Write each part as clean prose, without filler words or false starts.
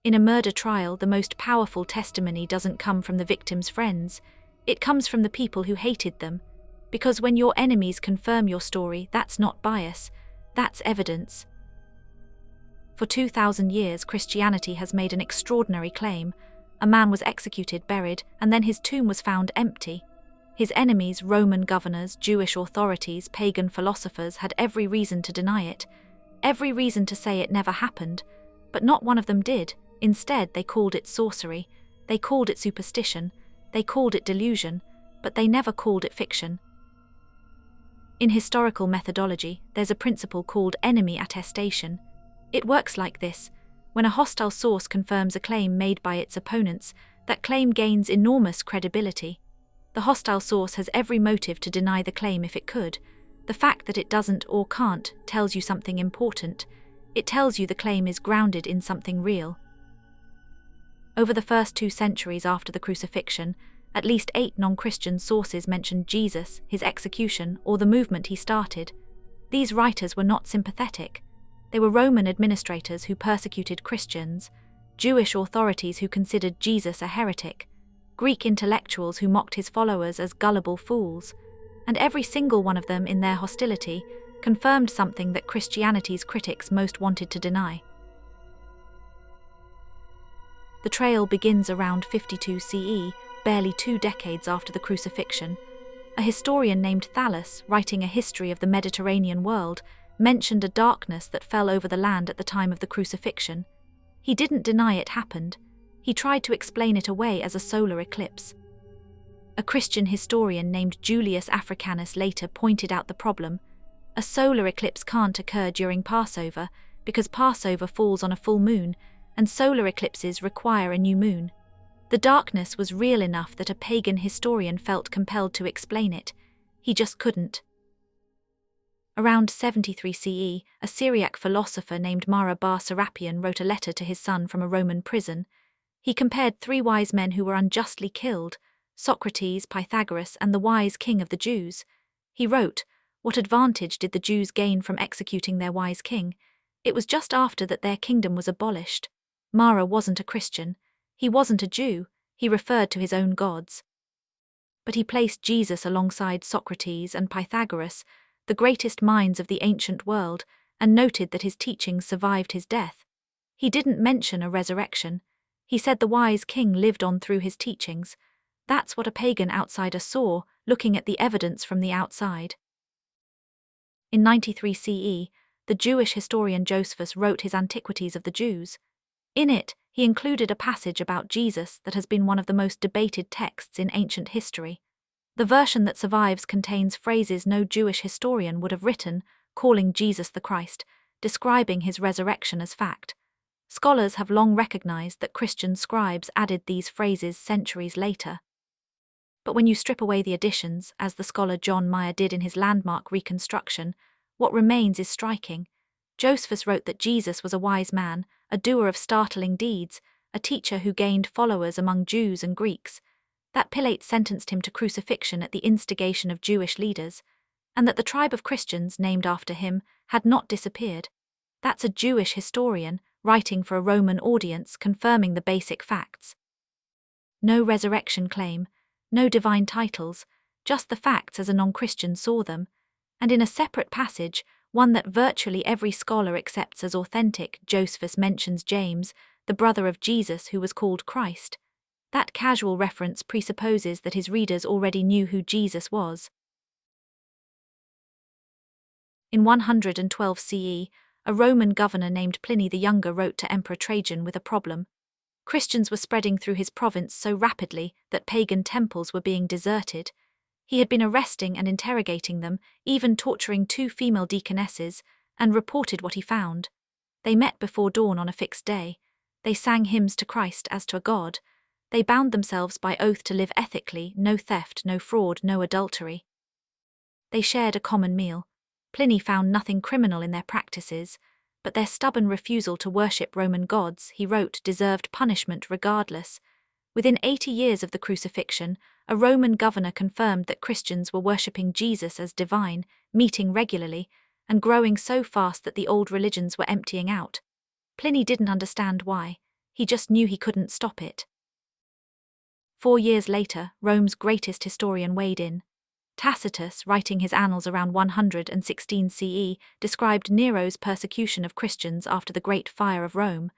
In a murder trial, the most powerful testimony doesn't come from the victim's friends, it comes from the people who hated them. Because when your enemies confirm your story, that's not bias, that's evidence. For 2,000 years, Christianity has made an extraordinary claim. A man was executed, buried, and then his tomb was found empty. His enemies, Roman governors, Jewish authorities, pagan philosophers, had every reason to deny it, every reason to say it never happened, but not one of them did. Instead, they called it sorcery, they called it superstition, they called it delusion, but they never called it fiction. In historical methodology, there's a principle called enemy attestation. It works like this. When a hostile source confirms a claim made by its opponents, that claim gains enormous credibility. The hostile source has every motive to deny the claim if it could. The fact that it doesn't or can't tells you something important. It tells you the claim is grounded in something real. Over the first 2 centuries after the crucifixion, at least 8 non-Christian sources mentioned Jesus, his execution, or the movement he started. These writers were not sympathetic. They were Roman administrators who persecuted Christians, Jewish authorities who considered Jesus a heretic, Greek intellectuals who mocked his followers as gullible fools, and every single one of them in their hostility confirmed something that Christianity's critics most wanted to deny. The trail begins around 52 CE, barely 2 decades after the crucifixion. A historian named Thallus, writing a history of the Mediterranean world, mentioned a darkness that fell over the land at the time of the crucifixion. He didn't deny it happened. He tried to explain it away as a solar eclipse. A Christian historian named Julius Africanus later pointed out the problem. A solar eclipse can't occur during Passover because Passover falls on a full moon, and solar eclipses require a new moon. The darkness was real enough that a pagan historian felt compelled to explain it. He just couldn't. Around 73 CE, a Syriac philosopher named Mara bar Serapion wrote a letter to his son from a Roman prison. He compared 3 wise men who were unjustly killed, Socrates, Pythagoras, and the wise king of the Jews. He wrote, "What advantage did the Jews gain from executing their wise king? It was just after that their kingdom was abolished." Mara wasn't a Christian. He wasn't a Jew. He referred to his own gods. But he placed Jesus alongside Socrates and Pythagoras, the greatest minds of the ancient world, and noted that his teachings survived his death. He didn't mention a resurrection. He said the wise king lived on through his teachings. That's what a pagan outsider saw, looking at the evidence from the outside. In 93 CE, the Jewish historian Josephus wrote his Antiquities of the Jews. In it, he included a passage about Jesus that has been one of the most debated texts in ancient history. The version that survives contains phrases no Jewish historian would have written, calling Jesus the Christ, describing his resurrection as fact. Scholars have long recognized that Christian scribes added these phrases centuries later. But when you strip away the additions, as the scholar John Meyer did in his landmark reconstruction, what remains is striking. Josephus wrote that Jesus was a wise man, a doer of startling deeds, a teacher who gained followers among Jews and Greeks, that Pilate sentenced him to crucifixion at the instigation of Jewish leaders, and that the tribe of Christians named after him had not disappeared. That's a Jewish historian, writing for a Roman audience, confirming the basic facts. No resurrection claim, no divine titles, just the facts as a non-Christian saw them, and in a separate passage, one that virtually every scholar accepts as authentic, Josephus mentions James, the brother of Jesus who was called Christ. That casual reference presupposes that his readers already knew who Jesus was. In 112 CE, a Roman governor named Pliny the Younger wrote to Emperor Trajan with a problem. Christians were spreading through his province so rapidly that pagan temples were being deserted. He had been arresting and interrogating them, even torturing 2 female deaconesses, and reported what he found. They met before dawn on a fixed day. They sang hymns to Christ as to a god. They bound themselves by oath to live ethically, no theft, no fraud, no adultery. They shared a common meal. Pliny found nothing criminal in their practices, but their stubborn refusal to worship Roman gods, he wrote, deserved punishment regardless. Within 80 years of the crucifixion, a Roman governor confirmed that Christians were worshipping Jesus as divine, meeting regularly, and growing so fast that the old religions were emptying out. Pliny didn't understand why. He just knew he couldn't stop it. 4 years later, Rome's greatest historian weighed in. Tacitus, writing his annals around 116 CE, described Nero's persecution of Christians after the Great Fire of Rome.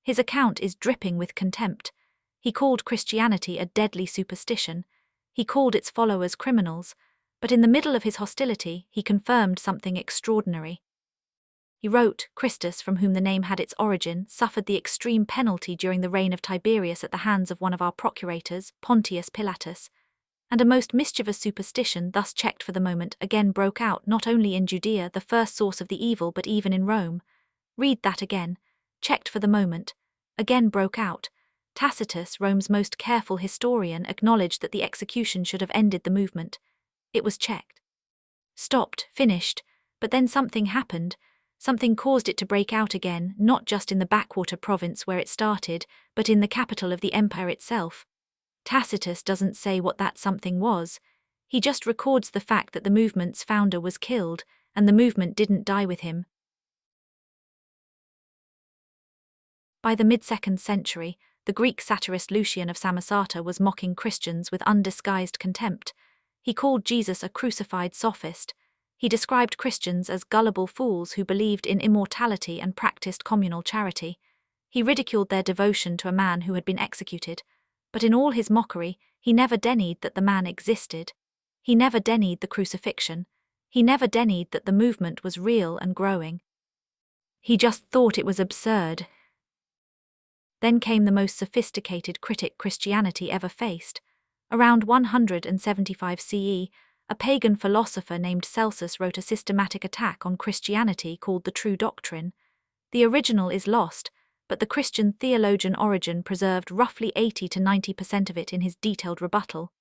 His account is dripping with contempt. He called Christianity a deadly superstition. He called its followers criminals, but in the middle of his hostility, he confirmed something extraordinary. He wrote, Christus, from whom the name had its origin, suffered the extreme penalty during the reign of Tiberius at the hands of one of our procurators, Pontius Pilatus, and a most mischievous superstition, thus checked for the moment, again broke out not only in Judea, the first source of the evil, but even in Rome. Read that again. Checked for the moment, again broke out. Tacitus, Rome's most careful historian, acknowledged that the execution should have ended the movement. It was checked. Stopped, finished, but then something happened. Something caused it to break out again, not just in the backwater province where it started, but in the capital of the empire itself. Tacitus doesn't say what that something was. He just records the fact that the movement's founder was killed, and the movement didn't die with him. By the mid-2nd century, the Greek satirist Lucian of Samosata was mocking Christians with undisguised contempt. He called Jesus a crucified sophist. He described Christians as gullible fools who believed in immortality and practiced communal charity. He ridiculed their devotion to a man who had been executed. But in all his mockery, he never denied that the man existed. He never denied the crucifixion. He never denied that the movement was real and growing. He just thought it was absurd. Then came the most sophisticated critic Christianity ever faced. Around 175 CE, a pagan philosopher named Celsus wrote a systematic attack on Christianity called The True Doctrine. The original is lost, but the Christian theologian Origen preserved roughly 80 to 90% of it in his detailed rebuttal.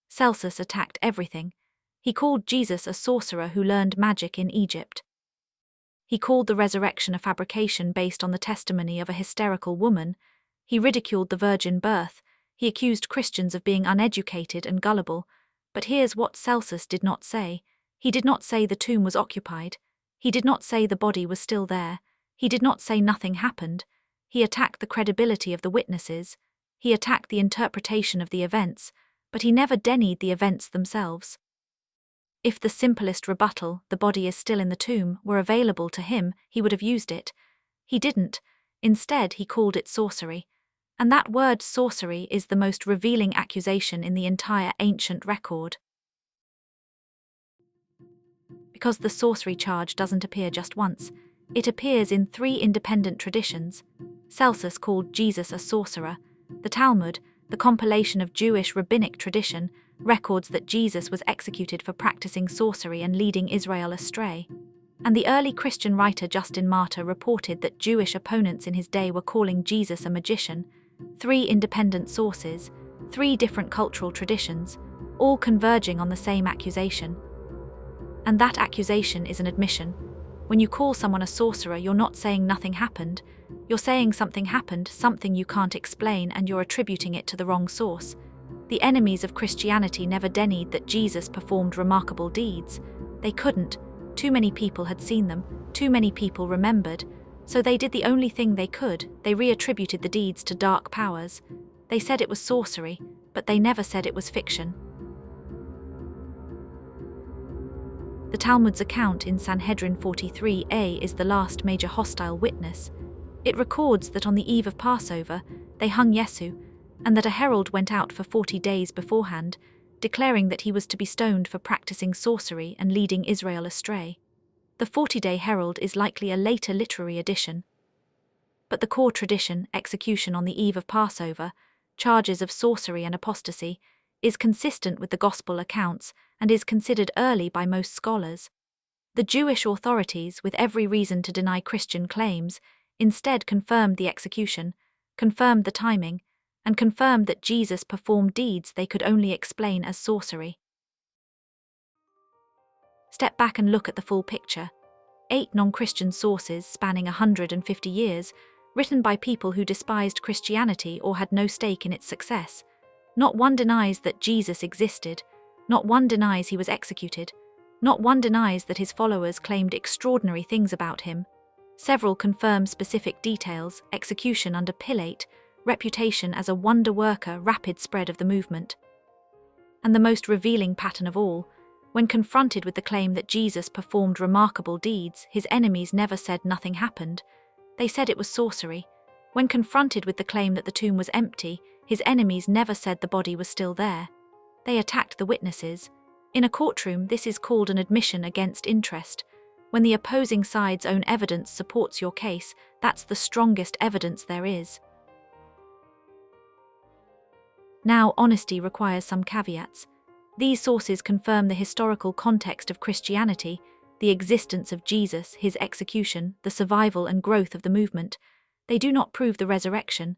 Celsus attacked everything. He called Jesus a sorcerer who learned magic in Egypt. He called the resurrection a fabrication based on the testimony of a hysterical woman. He ridiculed the virgin birth. He accused Christians of being uneducated and gullible. But here's what Celsus did not say. He did not say the tomb was occupied. He did not say the body was still there. He did not say nothing happened. He attacked the credibility of the witnesses. He attacked the interpretation of the events, but he never denied the events themselves. If the simplest rebuttal, the body is still in the tomb, were available to him, he would have used it. He didn't. Instead, he called it sorcery. And that word sorcery is the most revealing accusation in the entire ancient record. Because the sorcery charge doesn't appear just once, it appears in 3 independent traditions. Celsus called Jesus a sorcerer. The Talmud, the compilation of Jewish rabbinic tradition, records that Jesus was executed for practicing sorcery and leading Israel astray. And the early Christian writer Justin Martyr reported that Jewish opponents in his day were calling Jesus a magician. 3 independent sources, 3 different cultural traditions, all converging on the same accusation. And that accusation is an admission. When you call someone a sorcerer, you're not saying nothing happened. You're saying something happened, something you can't explain, and you're attributing it to the wrong source. The enemies of Christianity never denied that Jesus performed remarkable deeds. They couldn't. Too many people had seen them, too many people remembered. So they did the only thing they could. They reattributed the deeds to dark powers. They said it was sorcery, but they never said it was fiction. The Talmud's account in Sanhedrin 43a is the last major hostile witness. It records that on the eve of Passover, they hung Yesu, and that a herald went out for 40 days beforehand, declaring that he was to be stoned for practicing sorcery and leading Israel astray. The 40-day herald is likely a later literary addition. But the core tradition, execution on the eve of Passover, charges of sorcery and apostasy, is consistent with the Gospel accounts and is considered early by most scholars. The Jewish authorities, with every reason to deny Christian claims, instead confirmed the execution, confirmed the timing, and confirmed that Jesus performed deeds they could only explain as sorcery. Step back and look at the full picture. 8 non-Christian sources spanning 150 years, written by people who despised Christianity or had no stake in its success. Not one denies that Jesus existed. Not one denies he was executed. Not one denies that his followers claimed extraordinary things about him. Several confirm specific details: execution under Pilate, reputation as a wonder worker, rapid spread of the movement. And the most revealing pattern of all, when confronted with the claim that Jesus performed remarkable deeds, his enemies never said nothing happened. They said it was sorcery. When confronted with the claim that the tomb was empty, his enemies never said the body was still there. They attacked the witnesses. In a courtroom, this is called an admission against interest. When the opposing side's own evidence supports your case, that's the strongest evidence there is. Now, honesty requires some caveats. These sources confirm the historical context of Christianity, the existence of Jesus, his execution, the survival and growth of the movement. They do not prove the resurrection.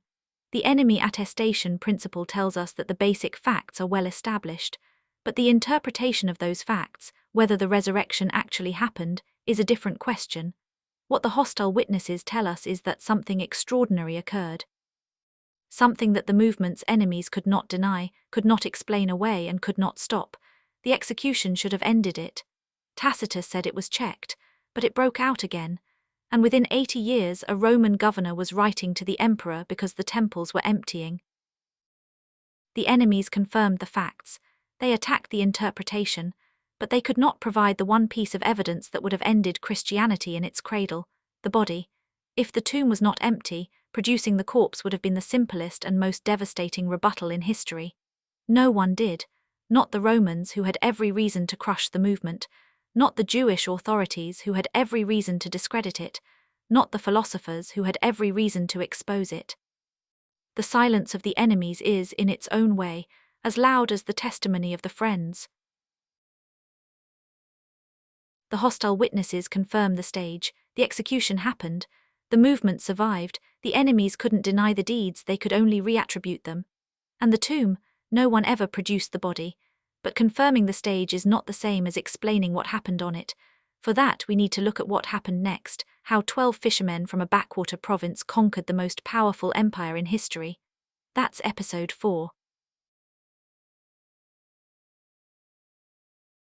The enemy attestation principle tells us that the basic facts are well established, but the interpretation of those facts, whether the resurrection actually happened, is a different question. What the hostile witnesses tell us is that something extraordinary occurred. Something that the movement's enemies could not deny, could not explain away, and could not stop. The execution should have ended it. Tacitus said it was checked, but it broke out again, and within 80 years a Roman governor was writing to the emperor because the temples were emptying. The enemies confirmed the facts. They attacked the interpretation, but they could not provide the one piece of evidence that would have ended Christianity in its cradle, the body. If the tomb was not empty, producing the corpse would have been the simplest and most devastating rebuttal in history. No one did, not the Romans, who had every reason to crush the movement, not the Jewish authorities, who had every reason to discredit it, not the philosophers, who had every reason to expose it. The silence of the enemies is, in its own way, as loud as the testimony of the friends. The hostile witnesses confirm the stage, the execution happened, the movement survived, the enemies couldn't deny the deeds, they could only reattribute them. And the tomb, no one ever produced the body, but confirming the stage is not the same as explaining what happened on it. For that we need to look at what happened next, how 12 fishermen from a backwater province conquered the most powerful empire in history. That's episode 4.